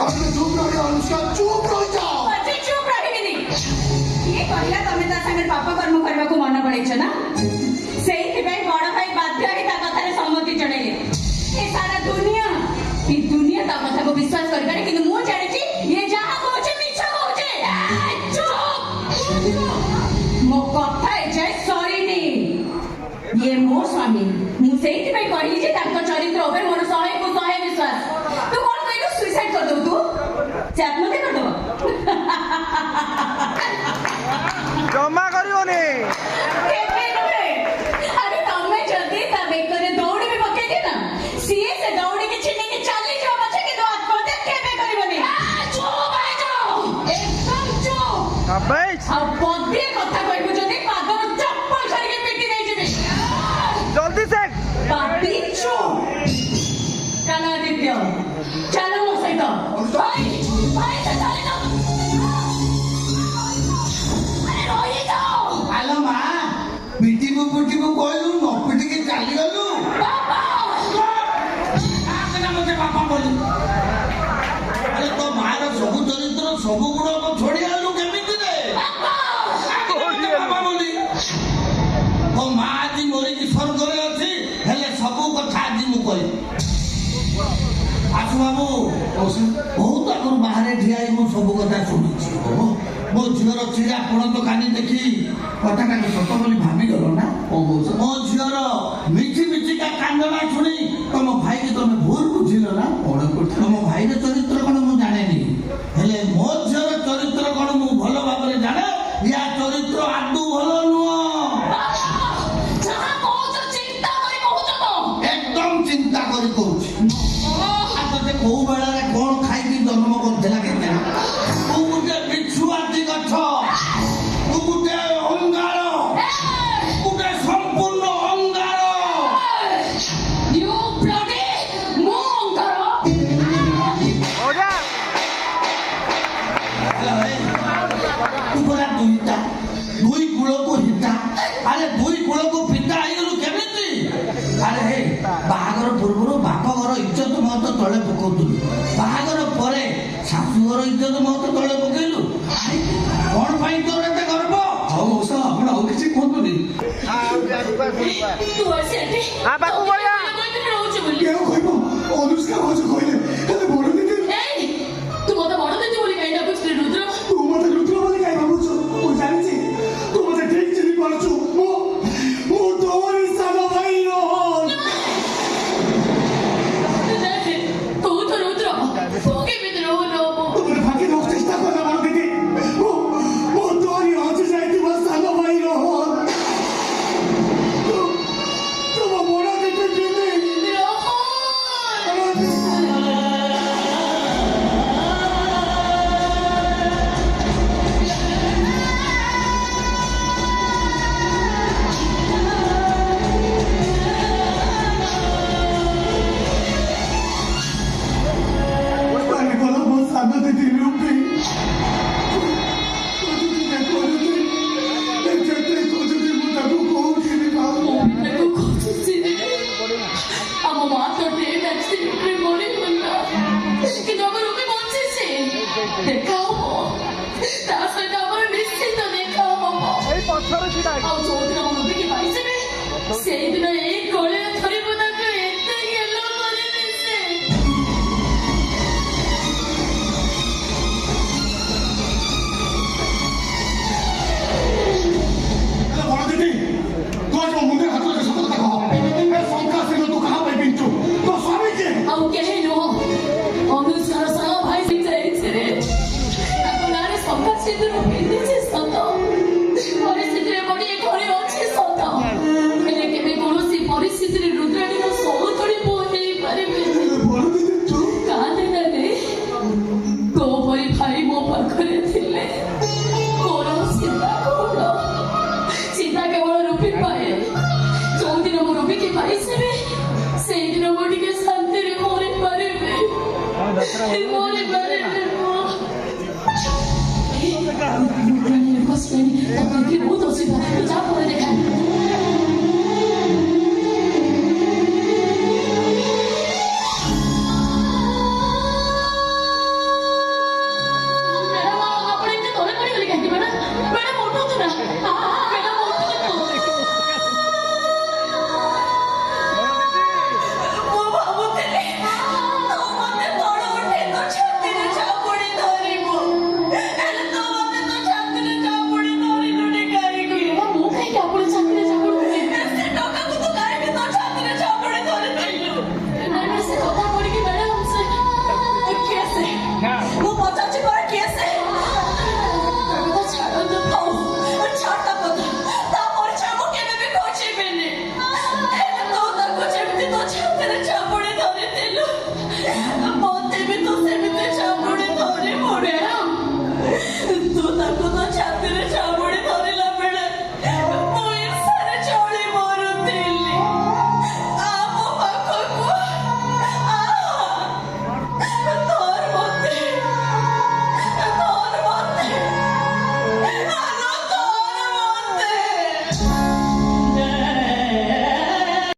चुप रहो अनुष्का, चुप रह जाओ। अजय चुप रहिबिनी। ये कहला तमे ता संगे पाप कर्म करबा को मन पड़ैछ ना, सेहि भाई बड़ भाई बाध्य हे ता कथारे सम्मति जणाइले। ए सारा दुनिया ता कथा को विश्वास करि पारे, किंतु मु जानि छी ये जहा कहछे मिछ कहछे। चुप मो कथा ए जाय सरीनी। ये मो स्वामी, मु सेहि भाई कहली जे तांको चरित्र ओबे मोर 100 को 100 विश्वास। तू कोन कहलु सुसाइड कर दो तू? आत्महत्या कर दो? जमा करियोनी केबे नुहे। अरे तमे जदी ता बेकरे दौड़ी भी पके दे ना, सीए से दौड़ी के छिने के चली जाओ पछे के तो आत्महत्या केबे करिवनी। चुप आ जाओ, एकदम चुप। अबे आ पदे कथा कहबो जदी पादर चप्पल धरि के पिटी नै जेबे। जल्दी से पापी चुप। कानादित्य चलो मो सहित। भाई से चले ना। अरे रोई जाओ। हेलो मां, पिटी को कहलु न पिटी के चाली गलु। पापा आके मते पापा बोलु। अरे तो मार सब चरित्र सब गुण को छोड़ी आलु केमिति रे? पापा बोली ओ मां आदि मोरी की स्वर्ग रे अछि, हेले सब कथा आदि मु कहि। आसु बाबू बहुत आगुर बाहर ठियाई मु सब कथा शुणुछि। मो झीर चिड़ा पण तो कानी देखी कथाटा सत बोली भाभी गल ना। मो झीर मिछि मिछि का कांदना शुणी तुम भाई की तुम भूल बुझिल ना। तुम भाई रे चरित्र कौन मु जाने नी, हेले मो झीर चरित्र कौन मु भल भाव रे जाने। या चरित्र आदु भल नुह। जहा कहछ चिंता करी कहछ तो एकदम चिंता करी कहूछि। आते को बेला रे कोन खाई की जन्म करथिला केते ना। तू गुटे बिछुआती गछ, तू गुटे अंगार, गुटे संपूर्ण अंगार। You bloody monger. हो जा तू बोला दुई कूल को हिता। अरे दुई कूल को पिता आइलु केमिति? अरे हे बाहागर पूर्व बाप घर इज्जत महत तले पकाउलु, बाहागर पर शाशु घर इज्जत महत तले पकेलु। कौन पाई तोर एते गर्व? हौ मौसा आपण और किछि कहतुनी। तू असेठी आ बाकू बळिया रोज बोली केउ कहबो अनुष्का भाज कहले हेले बड़ दिदी। ए तू मते बड़ दिदी बोली काई डाकुछ रे रुद्र? तू मते रुद्र बोली काई भाबुछ? ओ जानिछि तू मते ठीक चिनी पारछु। मो तोरी सानो भाई रो। तू तो रुद्र तू के बिद रो तुमने फाकी रोक चेष्टा करना बड़ दिदी। मो तोरी हज जाईति बस सानो भाई रो। तू बड़ दिदी दिदी। ସେଇଦିନ ଏଇ ଗଳେ ଧରିବୁ ତାକୁ ଏତେ ଗେଲ କରିବି ସେ। बड़ दिदी तू आज मुंडे हाथ से सत कथा कह। ए शंका से तू कहां पे बिंचू? तो स्वामी के ଆଉ କେହି ନୁହଁ, ଅନୁଷ୍କାର ସାନ ଭାଇ ସେ ଯାଇଛି ରେ। ତାଙ୍କ ନାଁରେ ସଭା ସିନ୍ଦୁର ପିନ୍ଧିଛି ସତ, ପରିସ୍ଥିତିରେ ପଡ଼ି ଏ ଘରେ ଅଛି ସତ, ହେଲେ କେବେ କୌଣସି ପରିସ୍ଥିତିରେ ରୁଦ୍ରାଣୀର ସହତଳି ପୁଅ ହେଇପାରିବେନି। बड़ दिदी तू କାନ୍ଦେ ନାରେ ତୋ ପରି ଭାଇ ମୋ ପାଖରେ ଥିଲେ ମୋର ସୀତା କଣ? ସୀତା କେବଳ ରୂପୀ ପାଏ। ଯୋଉଦିନ ମୁଁ ରୂପୀକି ପାଇସିବି ସେଇଦିନ ମୁଁ ଟିକେ ଶାନ୍ତିରେ ମରିପାରିବି। ରୁଦ୍ରାଣୀ ବସିଲେଣି, ତାକୁ ଦେଖି ବହୁତ ଅସୁବିଧା। ତୁ ଯା ପରେ ଦେଖା।